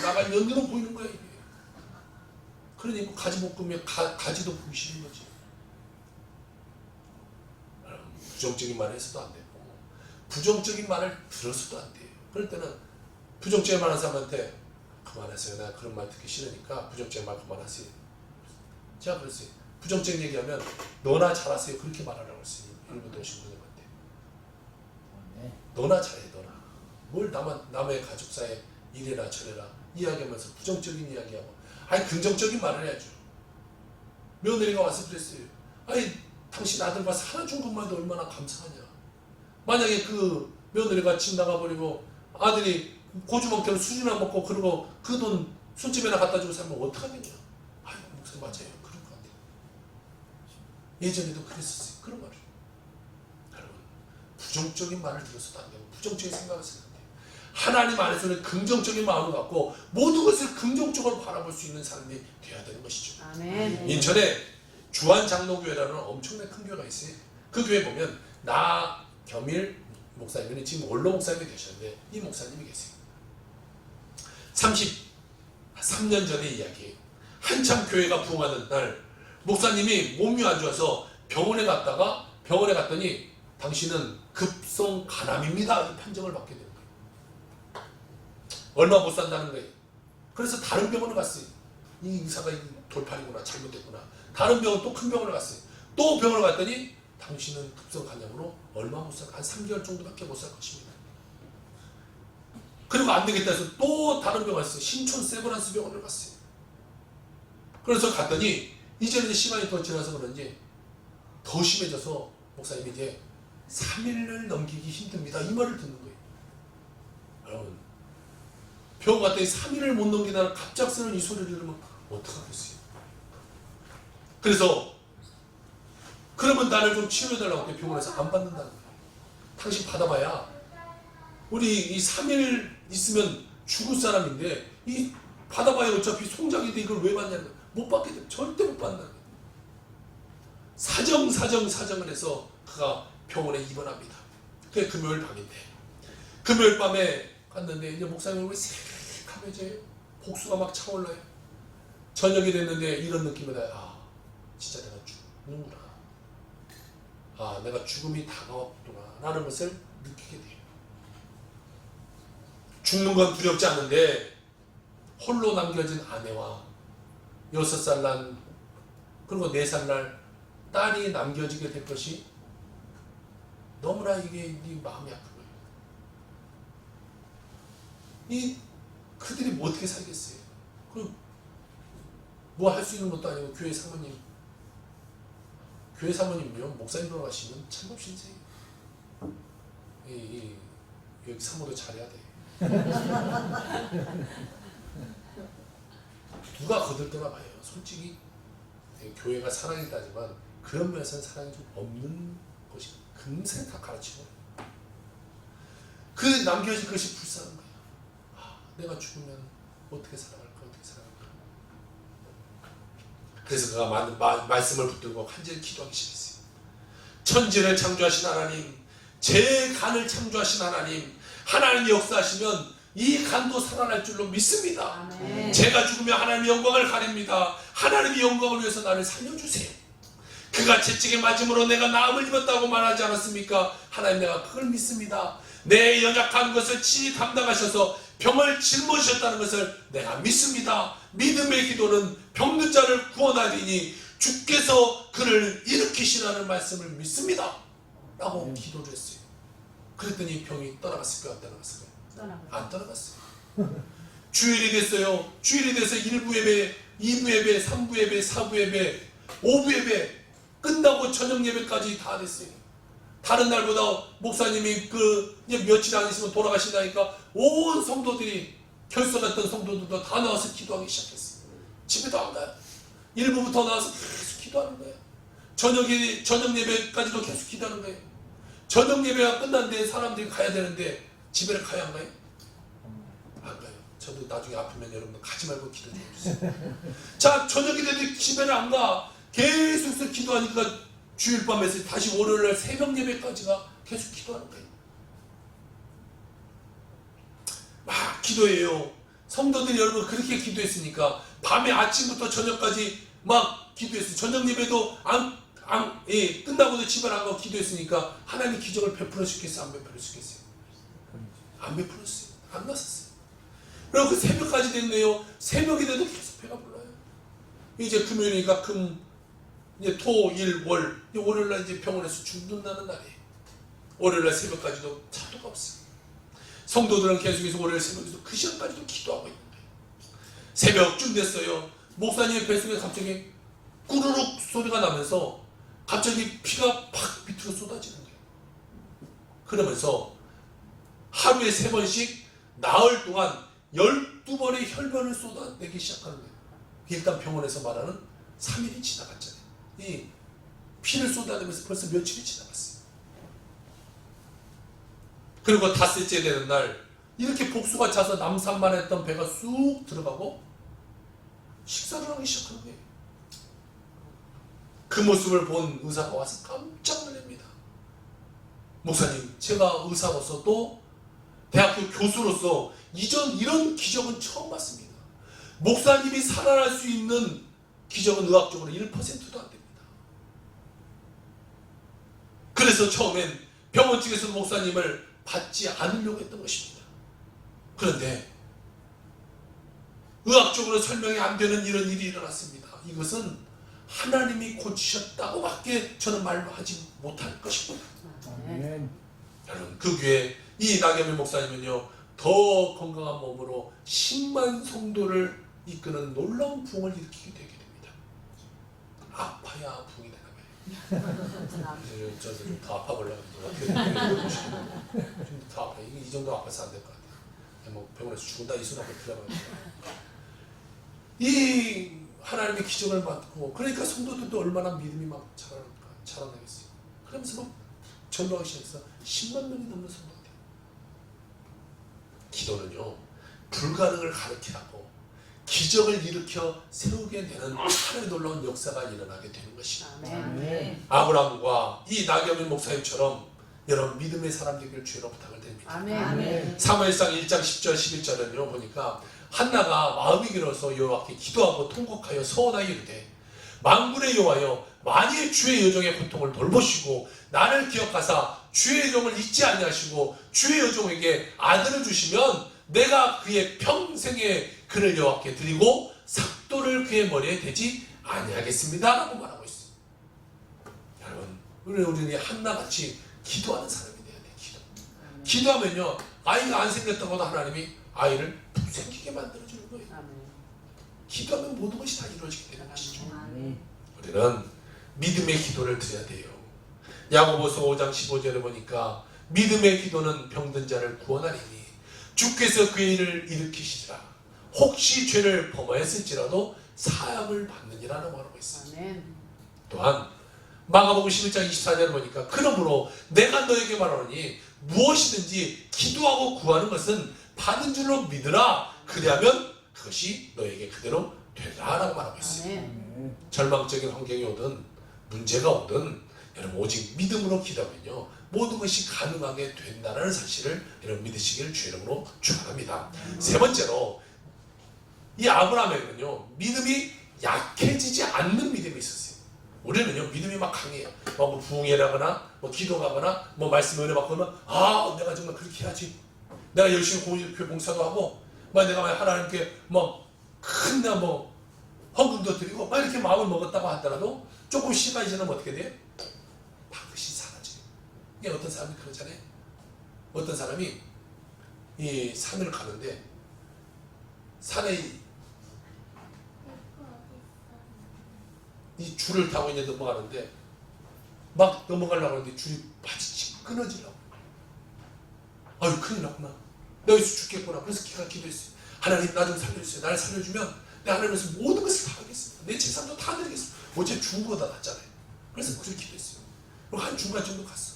나갈 연기로 보이는 거야, 이게. 그러니 가지볶음에 가지도 보기 싫은 거지. 부정적인 말을 해서도 안 되고, 부정적인 말을 들어서도 안 돼요. 그럴 때는 부정적인 말 하는 사람한테 그만하세요. 내가 그런 말 듣기 싫으니까 부정적인 말 그만하세요. 제가 그랬어요. 부정적인 얘기하면 너나 잘하세요. 그렇게 말하라고 했어요. 일본에 오신 분들한테. 너나 잘해, 너나. 뭘 남의 가족사에 이래라 저래라 이야기하면서 부정적인 이야기하고, 아니 긍정적인 말을 해야죠. 며느리가 와서 그랬어요. 아니 당신 아들 봐서 하나 준 것만 해도 얼마나 감사하냐. 만약에 그 며느리가 집 나가버리고 아들이 고주먹태로 술이나 먹고 그러고 그 돈 술집에나 갖다 주고 살면 어떡하겠냐. 아유 목사님 맞아요. 그럴 것 같아요. 예전에도 그랬었어요. 그런 말을. 여러분, 부정적인 말을 들어서도 안 되고 부정적인 생각을 해서도 안 돼요. 하나님 안에서는 긍정적인 마음을 갖고 모든 것을 긍정적으로 바라볼 수 있는 사람이 되어야 되는 것이죠. 아멘. 인천에 주한장로교회라는 엄청나게 큰 교회가 있어요. 그 교회 보면 나겸일 목사님이 지금 원로 목사님이 되셨는데 이 목사님이 계세요. 33년 전의 이야기예요. 한참 교회가 부흥하는 날 목사님이 몸이 안 좋아서 병원에 갔더니 당신은 급성 간암입니다. 판정을 받게 되는 거예요. 얼마 못 산다는 거예요. 그래서 다른 병원을 갔어요. 이 의사가 돌팔이구나, 잘못됐구나. 다른 병원, 또 큰 병원을 갔어요. 또 병원을 갔더니 당신은 급성 간암으로 얼마 못 살, 한 3개월 정도밖에 못 살 것입니다. 그리고 안 되겠다 해서 또 다른 병원 갔어요. 신촌 세브란스 병원을 갔어요. 그래서 갔더니 이제는 시간이 더 지나서 그런지 더 심해져서 목사님이 이제 3일을 넘기기 힘듭니다. 이 말을 듣는 거예요. 여러분, 병원 갔더니 3일을 못 넘기다는 갑작스러운 이 소리를 들으면 어떡하겠어요. 그래서 그러면 나를 좀 치료해달라고 했더니 병원에서 안 받는다는 거예요. 당신 받아봐야 우리 이 3일 있으면 죽을 사람인데 이 받아봐야 어차피 송장인데 이걸 왜 받냐는 거예요. 못 받게 되면 절대 못 받는다는 거예요. 사정을 해서 그가 병원에 입원합니다. 그게 금요일 밤인데 금요일 밤에 갔는데 이제 목사님 얼굴이 새카매져요. 복수가 막 차올라요. 저녁이 됐는데 이런 느낌이다. 아 진짜 내가 죽는구나. 아 내가 죽음이 다가왔구나 라는 것을 느끼게 돼요. 죽는 건 두렵지 않은데 홀로 남겨진 아내와 6살 난 그리고 4살 날 딸이 남겨지게 될 것이 너무나 이게 마음이 아픈 거예요. 그들이 뭐 어떻게 살겠어요? 그럼 뭐 할 수 있는 것도 아니고 교회 사모님요 목사님 돌아가시면 찬밥신세요. 여기 사모도 잘해야 돼. 누가 거들떠나 봐요. 솔직히 교회가 사랑이다지만 그런 면에서는 사랑이 좀 없는 것이 금세 다 가르치고 그 남겨질 것이 불쌍한 거야. 내가 죽으면 어떻게 살아갈까 어떻게 살아갈까. 그래서 그가 말씀을 붙들고 간절히 기도하기 시작했어요. 천지를 창조하신 하나님, 제 간을 창조하신 하나님 역사하시면 이 간도 살아날 줄로 믿습니다. 아멘. 제가 죽으면 하나님의 영광을 가립니다. 하나님의 영광을 위해서 나를 살려주세요. 그가 채찍에 맞음으로 내가 나음을 입었다고 말하지 않았습니까? 하나님, 내가 그걸 믿습니다. 내 연약한 것을 친히 담당하셔서 병을 짊어지셨다는 것을 내가 믿습니다. 믿음의 기도는 병든 자를 구원하리니 주께서 그를 일으키시라는 말씀을 믿습니다. 라고 기도를 했어요. 그랬더니 병이 떠나갔을까요? 안 떠나갔을까요? 안 떠나갔어요. 주일이 됐어요. 주일이 돼서 1부 예배, 2부 예배, 3부 예배, 4부 예배, 5부 예배 끝나고 저녁 예배까지 다 됐어요. 다른 날보다 목사님이 이제 며칠 안 있으면 돌아가신다니까 온 성도들이 결석했던 성도들도 다 나와서 기도하기 시작했어요. 집에도 안 가요. 1부부터 나와서 계속 기도하는 거예요. 저녁 예배까지도 계속 기도하는 거예요. 저녁 예배가 끝났는데 사람들이 가야 되는데 집에를 가야 안 가요? 안 가요. 저도 나중에 아프면 여러분들 가지 말고 기도 좀 해주세요. 자, 저녁이 돼도 집에를 안 가. 계속 기도하니까 주일 밤에서 다시 월요일날 새벽 예배까지가 계속 기도하는 거예요. 막 기도해요. 성도들이 여러분 그렇게 기도했으니까 밤에 아침부터 저녁까지 막 기도했어요. 저녁 예배도 끝나고도 집에 안 가고 기도했으니까 하나님 기적을 베풀어 주겠어요? 안 베풀어 주겠어요? 안 베풀었어요. 안 났었어요. 그리고 그 새벽까지 됐네요. 새벽이 돼도 계속 배가 불러요. 이제 금요일이니까 이제 토, 일, 월, 월요일날 이제 병원에서 죽는다는 날이에요. 월요일날 새벽까지도 차도가 없어요. 성도들은 계속해서 월요일 새벽에도 그 시간까지도 기도하고 있는 거예요. 새벽쯤 됐어요. 목사님의 뱃속에 갑자기 꾸르륵 소리가 나면서 갑자기 피가 팍 밑으로 쏟아지는 거예요. 그러면서 하루에 3번씩 나흘 동안 12번의 혈변을 쏟아내기 시작하는 거예요. 일단 병원에서 말하는 3일이 지나갔잖아요. 이 피를 쏟아내면서 벌써 며칠이 지나갔어요. 그리고 닷새째 되는 날 이렇게 복수가 차서 남산만했던 배가 쑥 들어가고 식사를 하기 시작하는 거예요. 그 모습을 본 의사가 와서 깜짝 놀랍니다. 목사님, 제가 의사로서 또 대학교 교수로서 이런 기적은 처음 봤습니다. 목사님이 살아날 수 있는 기적은 의학적으로 1%도 안 됩니다. 그래서 처음엔 병원 측에서 목사님을 받지 않으려고 했던 것입니다. 그런데 의학적으로 설명이 안 되는 이런 일이 일어났습니다. 이것은 하나님이 고치셨다고밖에 저는 말하지 못할 것입니다. 여러분, 그 교회 이 나겸일 목사님은요 더 건강한 몸으로 10만 성도를 이끄는 놀라운 부흥을 일으키게 되게 됩니다. 아파야 부흥이 되나 봐요. 저도 더 아파보려고 더 아파요. 이 정도 아파서 안 될 것 같아요. 뭐 병원에서 죽은다 이 소리 한번 들어봐요. 이 하나님의 기적을 받고 그러니까 성도들도 얼마나 믿음이 막 자라나겠어요. 그러면서 막 전도하기 시작해서 10만 명이 넘는 성도가 돼요. 기도는요 불가능을 가르치라고 기적을 일으켜 세우게 되는 하나님의 놀라운 역사가 일어나게 되는 것입니다. 아멘. 아브라함과 이 나겸일 목사님처럼 여러분 믿음의 사람 되기를 주로 부탁을 드립니다. 아멘. 사무엘상 1장 10절 11절은요 보니까 한나가 마음이 길어서 여호와께 기도하고 통곡하여 서원하여 이르되 만군의 여호와여 만일 주의 여종의 고통을 돌보시고 나를 기억하사 주의 여종을 잊지 아니하시고 주의 여종에게 아들을 주시면 내가 그의 평생의 그를 여호와께 드리고 삭도를 그의 머리에 대지 아니하겠습니다 라고 말하고 있어요. 여러분 우리는 한나같이 기도하는 사람이 돼야 돼요. 기도하면요 아이가 안 생겼다고도 하나님이 아이를 생기게 만들어주는 거예요. 아멘. 기도하면 모든 것이 다 이루어지게 되는 것이죠. 아멘. 우리는 믿음의 기도를 드려야 돼요. 야고보서 5장 15절에 보니까 믿음의 기도는 병든 자를 구원하리니 주께서 그의 일을 일으키시리라. 혹시 죄를 범하였을지라도 사함을 받느니라고 말하고 있습니다. 아멘. 또한 마가복음 11장 24절을 보니까 그러므로 내가 너에게 말하노니 무엇이든지 기도하고 구하는 것은 받은 줄로 믿으라. 그리하면 그것이 너에게 그대로 되리라 라고 말하고 있어요. 아멘. 절망적인 환경이 오든 문제가 오든 여러분 오직 믿음으로 기도하면요 모든 것이 가능하게 된다는 사실을 여러분 믿으시기를 주의 이름으로 축원합니다. 세 번째로 이 아브라함에는요 믿음이 약해지지 않는 믿음이 있었어요. 우리는요 믿음이 막 강해요. 뭐 부흥회라거나 뭐 기도하거나 뭐 말씀 은혜 받거나 아 내가 정말 그렇게 해야지. 내가 열심히 교회 봉사도 하고 막 내가 하나님께 뭐 큰 내가 뭐 헌금도 드리고 막 이렇게 마음을 먹었다고 하더라도 조금 시간이 지나면 어떻게 돼요? 반드시 사라져요. 이게 어떤 사람이 그러잖아요. 어떤 사람이 이 산을 가는데 산에 이 줄을 타고 이제 넘어가는데 막 넘어가려고 하는데 줄이 바지치 끊어지려고. 아유 큰일 났구나. 내가 여기서 죽겠구나. 그래서 기도했어요. 하나님 나 좀 살려주세요. 나를 살려주면 내가 하나님께서 모든 것을 다 하겠습니다. 내 재산도 다 드리겠습니다. 어차피 죽은 거다 낫잖아요. 그래서 그렇게 기도했어요. 그리고 한 중간 정도 갔어.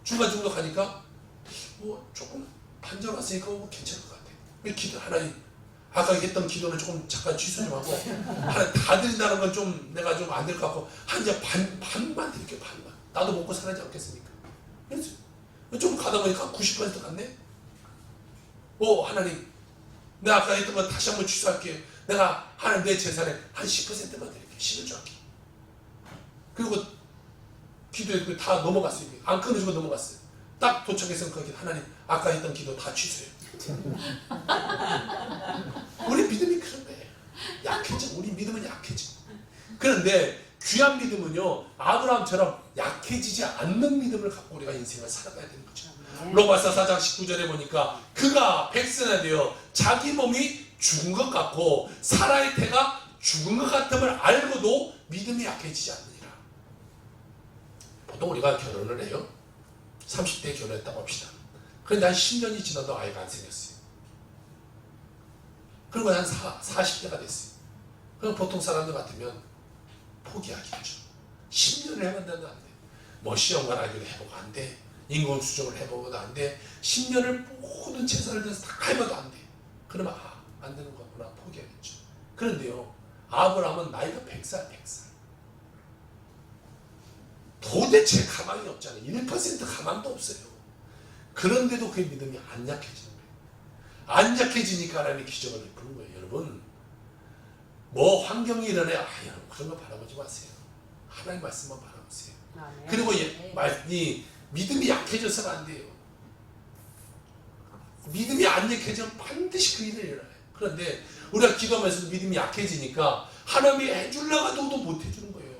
중간 정도 가니까 뭐 조금 반절 왔으니까 뭐 괜찮을 것 같아. 기도 하나님 아까 했던 기도는 조금 잠깐 취소 좀 하고 하나님 다 드린다는 건 좀 내가 좀 안 될 것 같고 한 이제 반만 드릴게요. 반만. 나도 먹고 살아지 않겠습니까? 그래서 좀 가다 보니까 90% 갔네. 오 하나님 내가 아까 했던 거 다시 한번 취소할게요. 내가 하나님 내 재산의 한 10%만 드릴게요. 10을 줄 알게요. 그리고 기도했고 다 넘어갔어요. 안 끊어지고 넘어갔어요. 딱 도착해서 거기 하나님 아까 했던 기도 다 취소해요. 우리 믿음이 그런 거예요. 약해져. 우리 믿음은 약해져. 그런데 귀한 믿음은요 아브라함처럼 약해지지 않는 믿음을 갖고 우리가 인생을 살아가야 되는 거죠. 로마서 4장 19절에 보니까 그가 백선이 되어 자기 몸이 죽은 것 같고 사라의 태가 죽은 것 같음을 알고도 믿음이 약해지지 않느니라. 보통 우리가 결혼을 해요. 30대에 결혼했다고 합시다. 그런데 한 10년이 지나도 아이가 안 생겼어요. 그리고 한 40대가 됐어요. 그럼 보통 사람들 같으면 포기하겠죠. 10년을 해본다도 안 돼. 뭐 시험관 알기도 해보고 안 돼. 인공 수정을 해보고도 안 돼. 10년을 모든 최선을 다해서 다 해봐도 안 돼. 그러면 안 되는 거구나 포기하겠죠. 그런데요 아브라함은 나이가 100살. 도대체 가망이 없잖아요. 1% 가망도 없어요. 그런데도 그의 믿음이 안 약해지는 거예요. 안 약해지니까 하나님이 기적을 베푸는 거예요. 여러분 뭐 환경이 일어나요. 여러분 그런 거 바라보지 마세요. 하나님 말씀만 바라보세요. 아멘. 그리고 이 믿음이 약해져서는 안 돼요. 믿음이 안 약해지면 반드시 그 일이 일어나요. 그런데 우리가 기도하면서 믿음이 약해지니까 하나님이 해주려고 해도 못 해주는 거예요.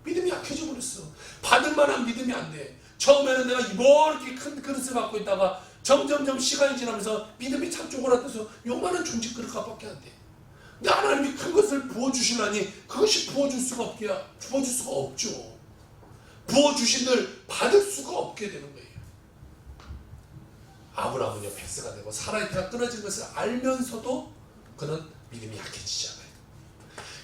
믿음이 약해져 버렸어. 받을 만한 믿음이 안 돼. 처음에는 내가 이렇게 큰 그릇을 갖고 있다가 점점점 시간이 지나면서 믿음이 참 쪼그라들어서 요만한 종지 그릇값밖에 안 돼. 근데 하나님이 큰 것을 부어주시려니 그것이 부어줄 수가 없죠. 부어주신들 받을 수가 없게 되는 거예요. 아브라함은요 100세가 되고 사라의 태가 끊어진 것을 알면서도 그는 믿음이 약해지지 않아요.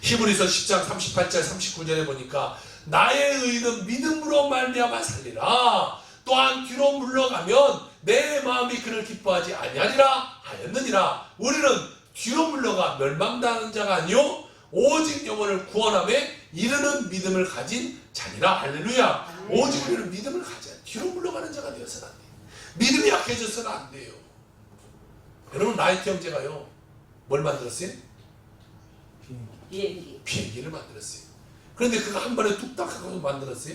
히브리서 10장 38절 39절에 보니까 나의 의는 믿음으로 말미암아 살리라. 또한 뒤로 물러가면 내 마음이 그를 기뻐하지 아니하리라 하였느니라. 우리는 뒤로 물러가 멸망당하는 자가 아니요 오직 영혼을 구원함에 이르는 믿음을 가진 자니라. 할렐루야. 오직 우리는 믿음을 가져야 뒤로 물러가는 자가 되어서는 안 돼요. 믿음이 약해져서는 안 돼요. 여러분 라이트 형제가요 뭘 만들었어요? 비행기를 만들었어요. 그런데 그가 한 번에 뚝딱 하고 만들었어요?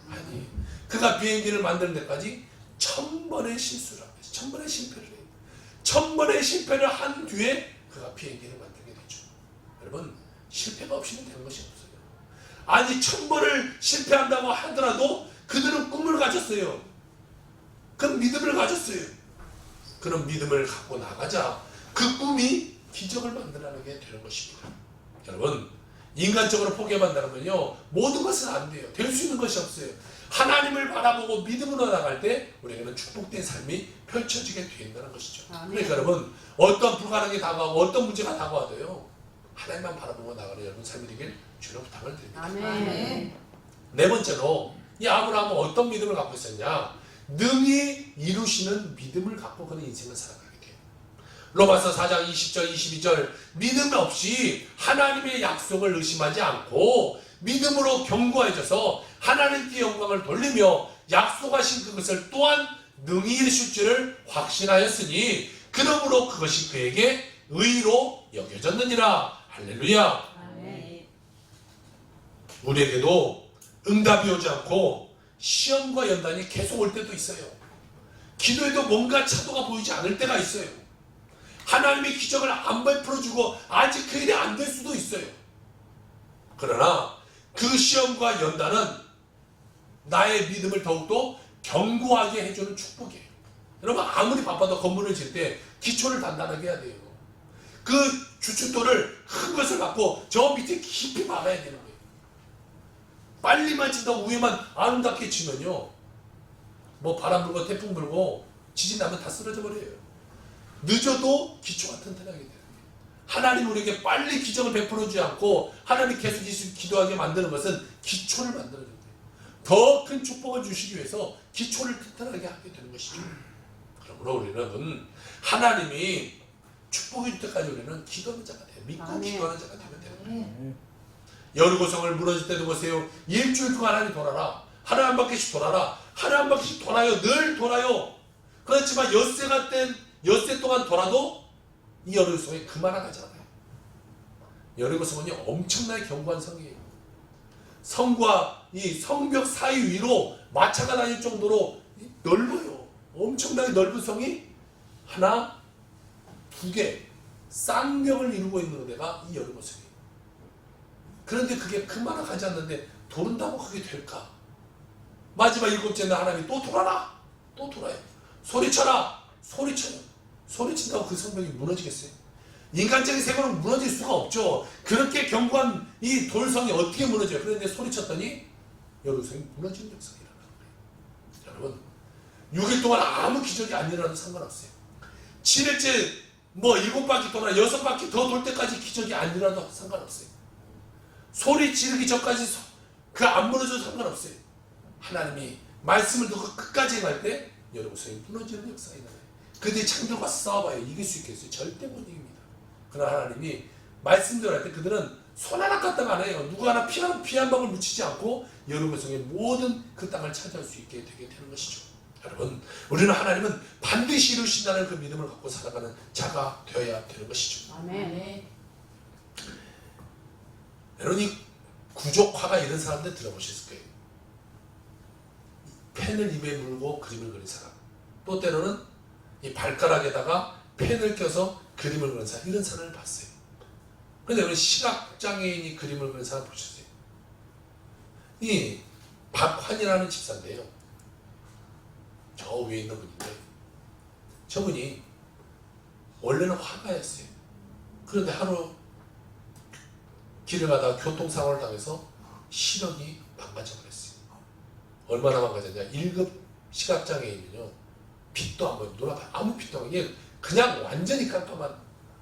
아니, 그가 비행기를 만드는 데까지 1000번의 실수를 하고 1000번의 실패를 해요. 1000번의 실패를 한 뒤에 그가 비행기를 만들게 되죠. 여러분 실패가 없이는 되는 것이 없어요. 아니 1000번을 실패한다고 하더라도 그들은 꿈을 가졌어요. 그 믿음을 가졌어요. 그런 믿음을 갖고 나가자. 그 꿈이 기적을 만들어내게 되는 것입니다. 여러분, 인간적으로 포기해만다면요 모든 것은 안 돼요. 될 수 있는 것이 없어요. 하나님을 바라보고 믿음으로 나갈 때 우리에게는 축복된 삶이 펼쳐지게 된다는 것이죠. 그러니까 여러분, 어떤 불가능이 다가오고 어떤 문제가 다가와도요 하나님만 바라보고 나가는 여러분 삶이 되길 주로 부탁을 드립니다. 아멘. 네 번째로 이 아브라함은 어떤 믿음을 갖고 있었냐? 능히 이루시는 믿음을 갖고 그는 인생을 살아가게 돼요. 로마서 4장 20절 22절 믿음 없이 하나님의 약속을 의심하지 않고 믿음으로 견고해져서 하나님께 영광을 돌리며 약속하신 그것을 또한 능히 이루실 줄을 확신하였으니 그러므로 그것이 그에게 의로 여겨졌느니라. 할렐루야. 아멘. 우리에게도 응답이 오지 않고 시험과 연단이 계속 올 때도 있어요. 기도에도 뭔가 차도가 보이지 않을 때가 있어요. 하나님의 기적을 안 베풀어주고 아직 그 일이 안 될 수도 있어요. 그러나 그 시험과 연단은 나의 믿음을 더욱더 견고하게 해주는 축복이에요. 여러분, 아무리 바빠도 건물을 지을 때 기초를 단단하게 해야 돼요. 그 주춧돌을 큰 것을 갖고 저 밑에 깊이 박아야 되는 거예요. 빨리만 친다고 위에만 아름답게 치면요 뭐 바람 불고 태풍 불고 지진 나면 다 쓰러져 버려요. 늦어도 기초가 튼튼하게 돼요. 하나님 우리에게 빨리 기적을 베풀어 주지 않고 하나님 계속 기도하게 만드는 것은 기초를 만들어주는 거예요. 더 큰 축복을 주시기 위해서 기초를 튼튼하게 하게 되는 것이죠. 그러므로 우리는 하나님이 축복해 줄 때까지 우리는 기도하는 자가 돼요. 믿고 아멘. 기도하는 자가 되면 돼요. 여리고성을 무너질 때도 보세요. 일주일 동안 하나님 돌아라. 하루 한 바퀴씩 돌아라. 하루 한 바퀴씩 돌아요. 늘 돌아요. 그렇지만 엿새 동안 돌아도 이 여리고성이 그만하지 않아요. 여리고성은요 엄청나게 견고한 성이에요. 성과 이 성벽 사이 위로 마차가 다닐 정도로 넓어요. 엄청나게 넓은 성이 하나, 두 개, 쌍벽을 이루고 있는 데가 이 여리고성이에요. 그런데 그게 그만하지 않는데 도른다고 그게 될까? 마지막 일곱째 날 하나님이 또 돌아라. 또 돌아요. 소리쳐라. 소리쳐요. 소리친다고 그 성벽이 무너지겠어요? 인간적인 생각은 무너질 수가 없죠. 그렇게 견고한 이 돌성이 어떻게 무너져요? 그런데 소리쳤더니 여리고성이 무너지는 역사가 일어나는 거예요. 여러분, 6일 동안 아무 기적이 안 일어나도 상관없어요. 7일째 뭐 7바퀴 돌아 6바퀴 더 돌 때까지 기적이 안 일어나도 상관없어요. 소리 지르기 전까지 그 안 무너져도 상관없어요. 하나님이 말씀을 듣고 끝까지 행할 때 여리고성이 무너지는 역사가 일어나요. 그들이 창들과 싸워봐요. 이길 수 있겠어요? 절대 못 이깁니다. 그러나 하나님이 말씀대로 할 때 그들은 손 하나 까딱 안 해요. 누구 하나 피 한 방울 묻히지 않고 여리고성의 모든 그 땅을 차지할 수 있게 되게 되는 것이죠. 여러분, 우리는 하나님은 반드시 이루신다는 그 믿음을 갖고 살아가는 자가 되어야 되는 것이죠. 아멘. 여러분, 이 구족화가 이런 사람들 들어보셨을 거예요. 펜을 입에 물고 그림을 그린 사람, 또 때로는 이 발가락에다가 펜을 껴서 그림을 그린 사람, 이런 사람을 봤어요. 그런데 여러분, 시각장애인이 그림을 그린 사람 보셨어요? 이 박환이라는 집사인데요, 저 위에 있는 분인데, 저분이 원래는 화가였어요. 그런데 하루 길을 가다가 교통사고를 당해서 시력이 망가져버렸어요. 얼마나 망가졌냐? 1급 시각장애인은요 빛도 안 보이고 눈앞에 아무 빛도 안 보이고 그냥 완전히 깜깜한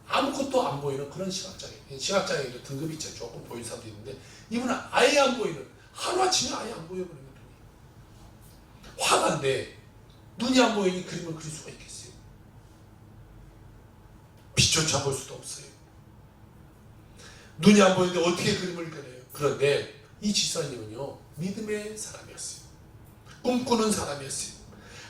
아무것도 안 보이는 그런 시각장애인. 시각장애인도 등급이 있죠. 조금 보이는 사람도 있는데 이분은 아예 안 보이는, 하루아침에 아예 안 보여버리는 눈이. 화가인데 눈이 안 보이니 그림을 그릴 수가 있겠어요? 빛조차 볼 수도 없어요. 눈이 안 보이는데 어떻게 그림을 그려요? 그런데 이 집사님은요 믿음의 사람이었어요. 꿈꾸는 사람이었어요.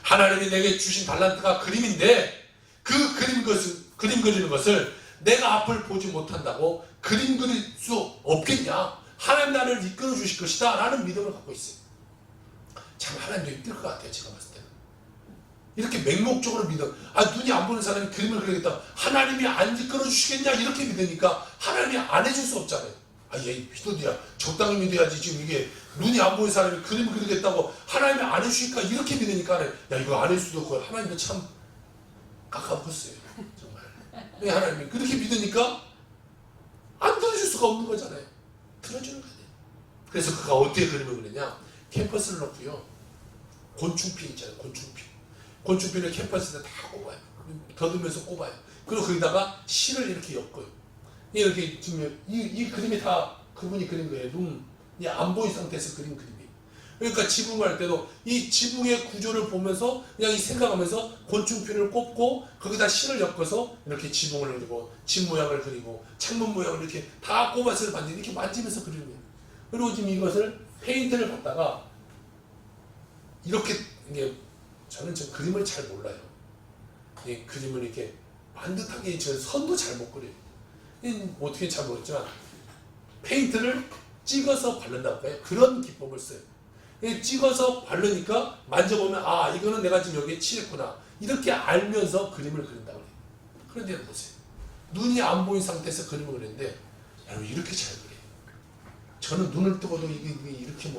하나님이 내게 주신 달란트가 그림인데 그 그림 그리는 것을 내가 앞을 보지 못한다고 그림 그릴 수 없겠냐? 하나님 나를 이끌어 주실 것이다 라는 믿음을 갖고 있어요. 참 하나님도 이끌 것 같아요. 제가 봤을 때는 이렇게 맹목적으로 믿어. 눈이 안 보는 사람이 그림을 그리겠다, 하나님이 안 이끌어 주시겠냐 이렇게 믿으니까 하나님이 안 해줄 수 없잖아요. 얘 믿어야 적당히 믿어야지. 지금 이게 눈이 안 보이는 사람이 그림을 그리겠다고 하나님이 안 해주니까 이렇게 믿으니까 야 이거 안 할 수도 없고 하나님도 참 가까웠어요. 정말. 왜 하나님이 그렇게 믿으니까 안 들어줄 수가 없는 거잖아요. 들어주는 거예요. 그래서 그가 어떻게 그림을 그리냐? 캠퍼스를 놓고요. 곤충핀 있잖아요. 곤충핀을 캠퍼스에 다 꼽아요. 더듬면서 꼽아요. 그리고 거기다가 실을 이렇게 엮어요. 이렇게 지금 이 그림이 다 그분이 그린 거예요. 눈이 안 보인 상태에서 그린 그림이에요. 그러니까 지붕을 할 때도 이 지붕의 구조를 보면서 그냥 이 생각하면서 곤충핀을 꼽고 거기다 실을 엮어서 이렇게 지붕을 그리고 집 모양을 그리고 창문 모양을 이렇게 다 꼽아서 만지 이렇게 만지면서 그리는 거예요. 그리고 지금 이것을 페인트를 갖다가 이렇게 이게 저는 저 그림을 잘 몰라요. 이 그림을 이렇게 반듯하게 저 선도 잘 못 그려요. 어떻게 잘 모르겠지만 페인트를 찍어서 바른다고 해요. 그런 기법을 써요. 찍어서 바르니까 만져보면 아 이거는 내가 지금 여기에 칠했구나 이렇게 알면서 그림을 그린다고 해요. 그런데 보세요. 눈이 안 보인 상태에서 그림을 그리는데 여러분 이렇게 잘 그려요. 저는 눈을 뜨고도 이게 이렇게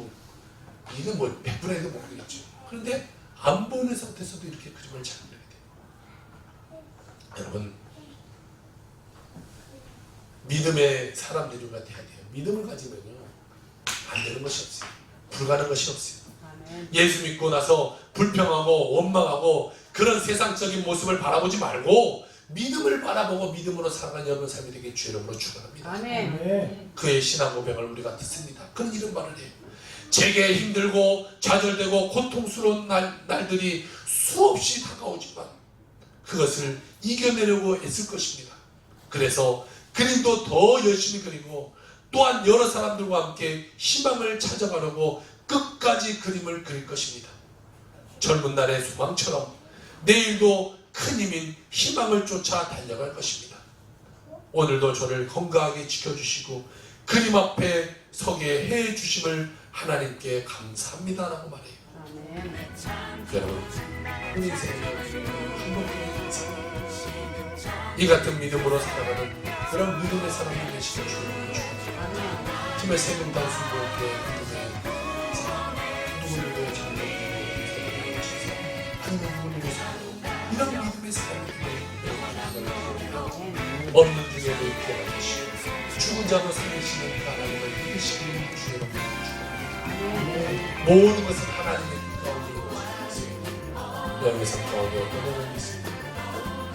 이게 100분의 1도 못 그리겠죠. 그런데 안 보이는 상태에서도 이렇게 그림을 잘 그려야 돼요. 여러분 믿음의 사람들이 돼야 돼요. 믿음을 가지면요 안 되는 것이 없어요. 불가능한 것이 없어요. 예수 믿고 나서 불평하고 원망하고 그런 세상적인 모습을 바라보지 말고 믿음을 바라보고 믿음으로 살아가는 여러분 삶이 되게 주이름으로 축원합니다. 그의 신앙 고백을 우리가 듣습니다. 그런 이런 말을 해요. 제게 힘들고 좌절되고 고통스러운 날들이 수없이 다가오지만 그것을 이겨내려고 애쓸 것입니다. 그래서 그림도 더 열심히 그리고 또한 여러 사람들과 함께 희망을 찾아가려고 끝까지 그림을 그릴 것입니다. 젊은 날의 소망처럼 내일도 큰 힘인 희망을 쫓아 달려갈 것입니다. 오늘도 저를 건강하게 지켜주시고 그림 앞에 서게 해주심을 하나님께 감사합니다라고 말해요. 여러분 그 인생을 행복하게 인생 이 같은 믿음으로 살아가는 그런 믿음의 사람이 되시길 주님을 축원합니다. 팀의 세금 단순도 때 믿음의 사람 누구를 장면으로 주세요. 하나님을 위해서 이런 믿음의 사람이 되기를 없는 중에도 있게 만드시고 죽은 자도 살리시는 하나님을 믿으시기를 주의 이름으로 축원합니다. 모든 것은 하나님의 가운데 있습니다. 여러분의 삶 가운데 어떤 것이 있습니다.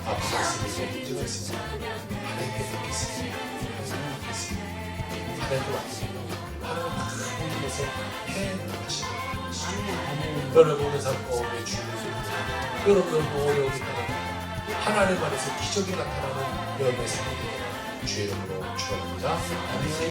앞으로 있습니다. 문제가 있습니다. 하나님께 믿겠습니다. 하나님께 믿겠습니다. 하나님께 왔습니다. 하나님은 모든 것을 해나가시는 여러분의 삶 가운데 주님을 여러분들도 어려움이 나타나는 하나님 안에서 기적이 나타나는 여러분의 삶이 되기를 주의 이름으로 축원합니다.